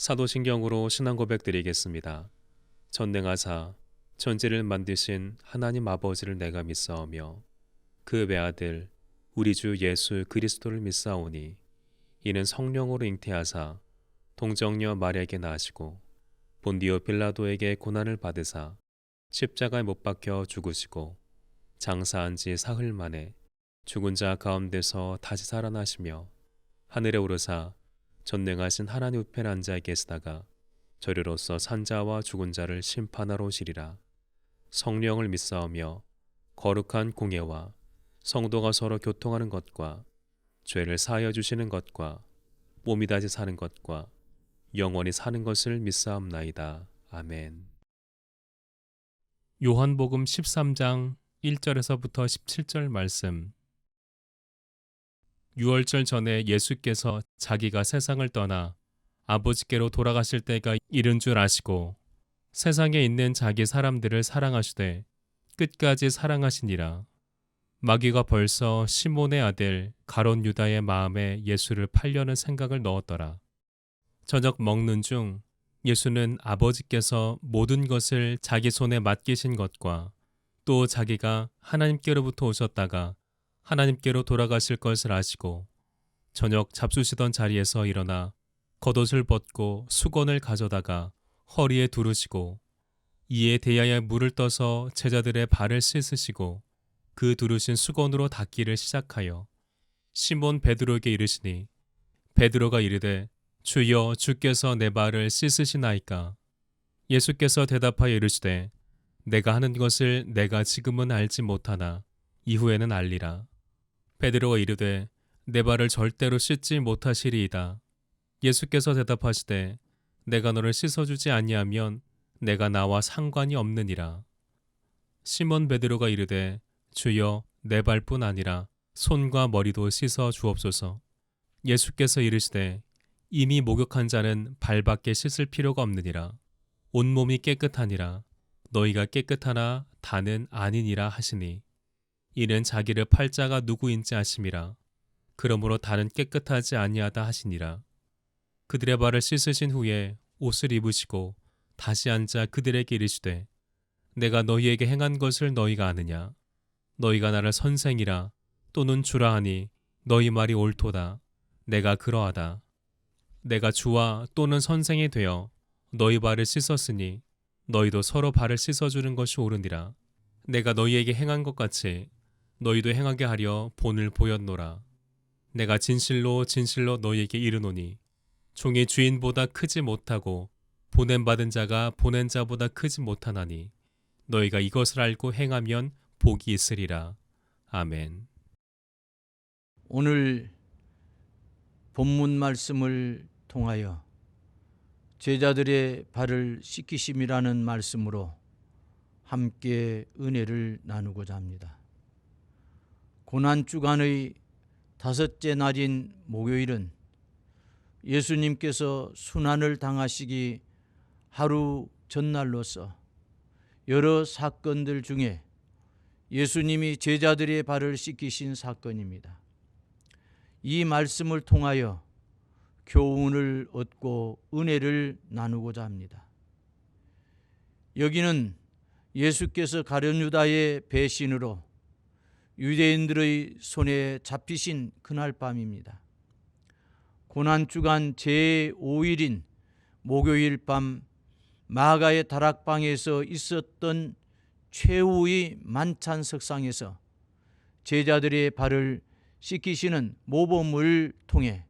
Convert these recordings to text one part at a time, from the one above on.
사도신경으로 신앙 고백 드리겠습니다. 전능하사 천지를 만드신 하나님 아버지를 내가 믿사오며 그 외아들 우리 주 예수 그리스도를 믿사오니 이는 성령으로 잉태하사 동정녀 마리아에게 나시고 본디오 빌라도에게 고난을 받으사 십자가에 못 박혀 죽으시고 장사한 지 사흘 만에 죽은 자 가운데서 다시 살아나시며 하늘에 오르사 전능하신 하나님 우편에 앉아 계시다가 저리로서 산자와 죽은 자를 심판하러 오시리라. 성령을 믿사오며 거룩한 공예와 성도가 서로 교통하는 것과 죄를 사하여 주시는 것과 몸이 다시 사는 것과 영원히 사는 것을 믿사옵나이다. 아멘. 요한복음 13장 1절에서부터 17절 말씀. 유월절 전에 예수께서 자기가 세상을 떠나 아버지께로 돌아가실 때가 이른 줄 아시고 세상에 있는 자기 사람들을 사랑하시되 끝까지 사랑하시니라. 마귀가 벌써 시몬의 아들 가롯 유다의 마음에 예수를 팔려는 생각을 넣었더라. 저녁 먹는 중 예수는 아버지께서 모든 것을 자기 손에 맡기신 것과 또 자기가 하나님께로부터 오셨다가 하나님께로 돌아가실 것을 아시고 저녁 잡수시던 자리에서 일어나 겉옷을 벗고 수건을 가져다가 허리에 두르시고 이에 대야에 물을 떠서 제자들의 발을 씻으시고 그 두르신 수건으로 닦기를 시작하여 시몬 베드로에게 이르시니 베드로가 이르되 주여 주께서 내 발을 씻으시나이까. 예수께서 대답하여 이르시되 내가 하는 것을 내가 지금은 알지 못하나 이후에는 알리라. 베드로가 이르되 내 발을 절대로 씻지 못하시리이다. 예수께서 대답하시되 내가 너를 씻어주지 아니하면 내가 나와 상관이 없느니라. 시몬 베드로가 이르되 주여 내 발뿐 아니라 손과 머리도 씻어 주옵소서. 예수께서 이르시되 이미 목욕한 자는 발밖에 씻을 필요가 없느니라. 온몸이 깨끗하니라. 너희가 깨끗하나 다는 아니니라 하시니 이는 자기를 팔 자가 누구인지 아심이라. 그러므로 다는 깨끗하지 아니하다 하시니라. 그들의 발을 씻으신 후에 옷을 입으시고 다시 앉아 그들에게 이르시되 내가 너희에게 행한 것을 너희가 아느냐. 너희가 나를 선생이라 또는 주라 하니 너희 말이 옳도다. 내가 그러하다. 내가 주와 또는 선생이 되어 너희 발을 씻었으니 너희도 서로 발을 씻어주는 것이 옳으니라. 내가 너희에게 행한 것 같이 너희도 행하게 하려 본을 보였노라. 내가 진실로 진실로 너희에게 이르노니 종이 주인보다 크지 못하고 보냄받은 자가 보낸 자보다 크지 못하나니 너희가 이것을 알고 행하면 복이 있으리라. 아멘. 오늘 본문 말씀을 통하여 제자들의 발을 씻기심이라는 말씀으로 함께 은혜를 나누고자 합니다. 고난주간의 다섯째 날인 목요일은 예수님께서 순환을 당하시기 하루 전날로서 여러 사건들 중에 예수님이 제자들의 발을 씻기신 사건입니다. 이 말씀을 통하여 교훈을 얻고 은혜를 나누고자 합니다. 여기는 예수께서 가룟 유다의 배신으로 유대인들의 손에 잡히신 그날 밤입니다. 고난주간 제5일인 목요일 밤 마가의 다락방에서 있었던 최후의 만찬석상에서 제자들의 발을 씻기시는 모범을 통해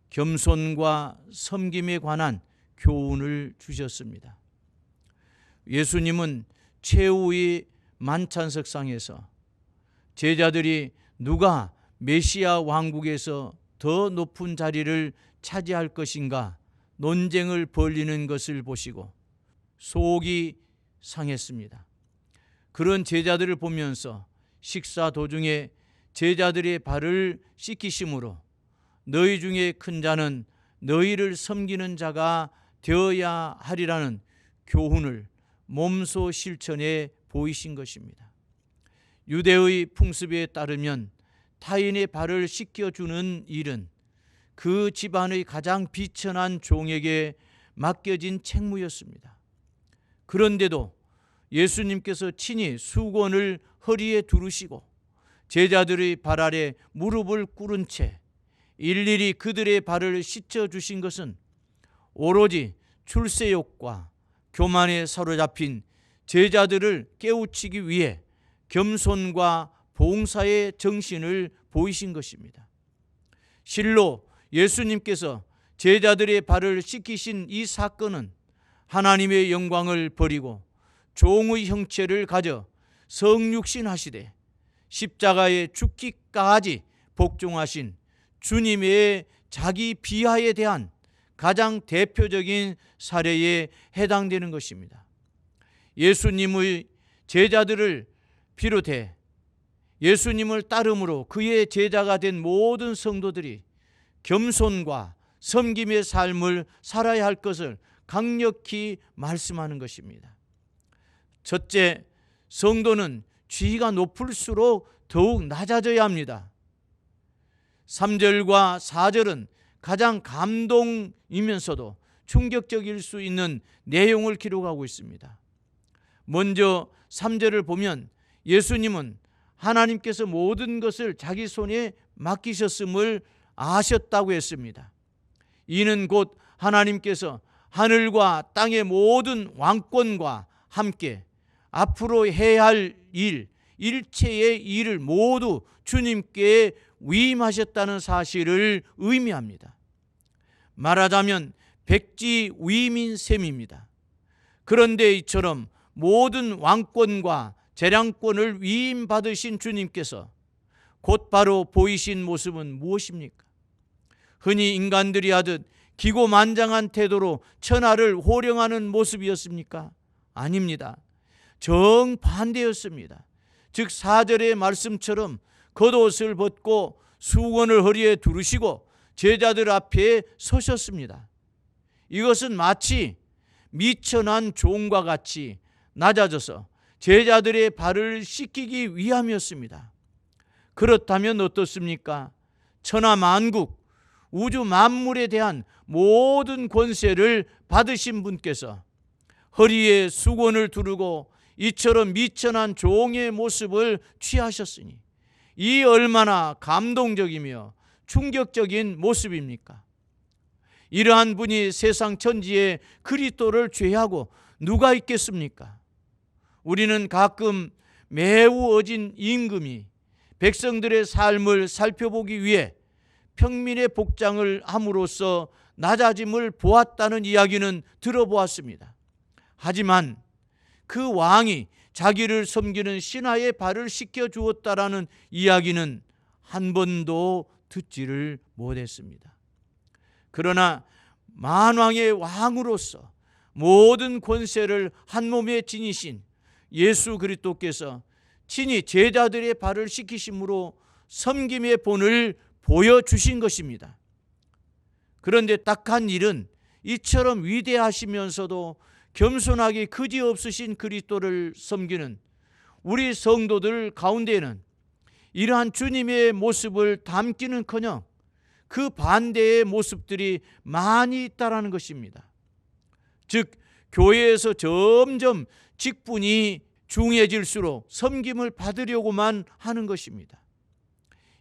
겸손과 섬김에 관한 교훈을 주셨습니다. 예수님은 최후의 만찬석상에서 제자들이 누가 메시아 왕국에서 더 높은 자리를 차지할 것인가 논쟁을 벌이는 것을 보시고 속이 상했습니다. 그런 제자들을 보면서 식사 도중에 제자들의 발을 씻기심으로 너희 중에 큰 자는 너희를 섬기는 자가 되어야 하리라는 교훈을 몸소 실천해 보이신 것입니다. 유대의 풍습에 따르면 타인의 발을 씻겨주는 일은 그 집안의 가장 비천한 종에게 맡겨진 책무였습니다. 그런데도 예수님께서 친히 수건을 허리에 두르시고 제자들의 발 아래 무릎을 꿇은 채 일일이 그들의 발을 씻어 주신 것은 오로지 출세욕과 교만에 사로잡힌 제자들을 깨우치기 위해 겸손과 봉사의 정신을 보이신 것입니다. 실로 예수님께서 제자들의 발을 씻기신 이 사건은 하나님의 영광을 버리고 종의 형체를 가져 성육신하시되 십자가에 죽기까지 복종하신 주님의 자기 비하에 대한 가장 대표적인 사례에 해당되는 것입니다. 예수님의 제자들을 비롯해 예수님을 따름으로 그의 제자가 된 모든 성도들이 겸손과 섬김의 삶을 살아야 할 것을 강력히 말씀하는 것입니다. 첫째, 성도는 지위가 높을수록 더욱 낮아져야 합니다. 3절과 4절은 가장 감동이면서도 충격적일 수 있는 내용을 기록하고 있습니다. 먼저 3절을 보면 예수님은 하나님께서 모든 것을 자기 손에 맡기셨음을 아셨다고 했습니다. 이는 곧 하나님께서 하늘과 땅의 모든 왕권과 함께 앞으로 해야 할 일, 일체의 일을 모두 주님께 위임하셨다는 사실을 의미합니다. 말하자면 백지위임인 셈입니다. 그런데 이처럼 모든 왕권과 재량권을 위임받으신 주님께서 곧바로 보이신 모습은 무엇입니까? 흔히 인간들이 하듯 기고만장한 태도로 천하를 호령하는 모습이었습니까? 아닙니다. 정반대였습니다. 즉 4절의 말씀처럼 겉옷을 벗고 수건을 허리에 두르시고 제자들 앞에 서셨습니다. 이것은 마치 미천한 종과 같이 낮아져서 제자들의 발을 씻기기 위함이었습니다. 그렇다면 어떻습니까? 천하 만국, 우주 만물에 대한 모든 권세를 받으신 분께서 허리에 수건을 두르고 이처럼 미천한 종의 모습을 취하셨으니 이 얼마나 감동적이며 충격적인 모습입니까? 이러한 분이 세상 천지에 그리스도를 죄하고 누가 있겠습니까? 우리는 가끔 매우 어진 임금이 백성들의 삶을 살펴보기 위해 평민의 복장을 함으로써 낮아짐을 보았다는 이야기는 들어보았습니다. 하지만 그 왕이 자기를 섬기는 신하의 발을 씻겨 주었다라는 이야기는 한 번도 듣지를 못했습니다. 그러나 만왕의 왕으로서 모든 권세를 한 몸에 지니신 예수 그리스도께서 친히 제자들의 발을 씻기심으로 섬김의 본을 보여주신 것입니다. 그런데 딱한 일은 이처럼 위대하시면서도 겸손하게 그지없으신 그리스도를 섬기는 우리 성도들 가운데에는 이러한 주님의 모습을 담기는커녕 그 반대의 모습들이 많이 있다라는 것입니다. 즉 교회에서 점점 직분이 중해질수록 섬김을 받으려고만 하는 것입니다.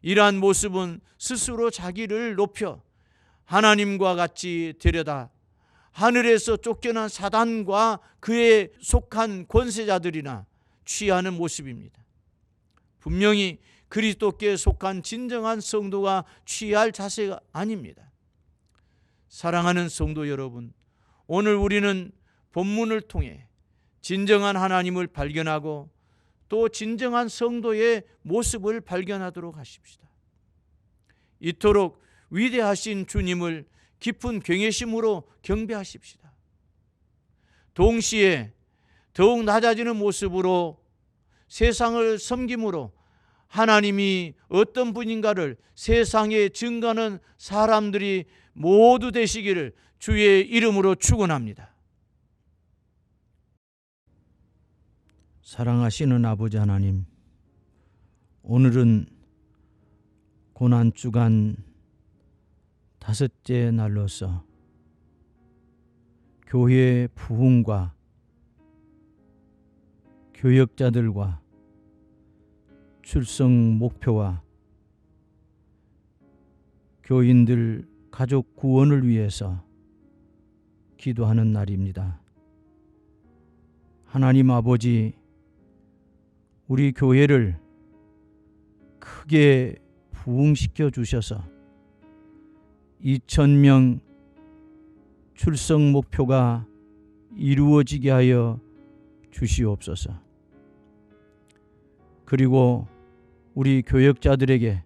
이러한 모습은 스스로 자기를 높여 하나님과 같이 데려다 하늘에서 쫓겨난 사단과 그에 속한 권세자들이나 취하는 모습입니다. 분명히 그리스도께 속한 진정한 성도가 취할 자세가 아닙니다. 사랑하는 성도 여러분, 오늘 우리는 본문을 통해 진정한 하나님을 발견하고 또 진정한 성도의 모습을 발견하도록 하십시다. 이토록 위대하신 주님을 깊은 경외심으로 경배하십시다. 동시에 더욱 낮아지는 모습으로 세상을 섬김으로 하나님이 어떤 분인가를 세상에 증거하는 사람들이 모두 되시기를 주의 이름으로 축원합니다. 사랑하시는 아버지 하나님, 오늘은 고난주간 5째 날로서 교회 부흥과 교역자들과 출석 목표와 교인들 가족 구원을 위해서 기도하는 날입니다. 하나님 아버지, 우리 교회를 크게 부흥시켜 주셔서 2,000명 출석 목표가 이루어지게 하여 주시옵소서. 그리고 우리 교역자들에게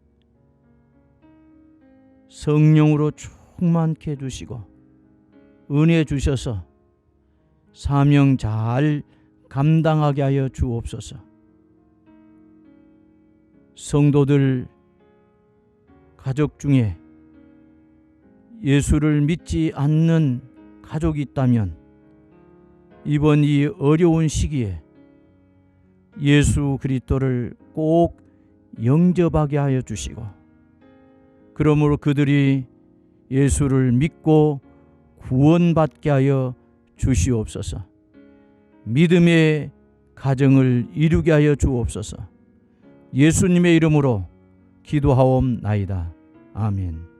성령으로 충만케 해주시고 은혜 주셔서 사명 잘 감당하게 하여 주옵소서. 성도들 가족 중에 예수를 믿지 않는 가족이 있다면 이번 이 어려운 시기에 예수 그리스도를 꼭 영접하게 하여 주시고, 그러므로 그들이 예수를 믿고 구원받게 하여 주시옵소서. 믿음의 가정을 이루게 하여 주옵소서. 예수님의 이름으로 기도하옵나이다. 아멘.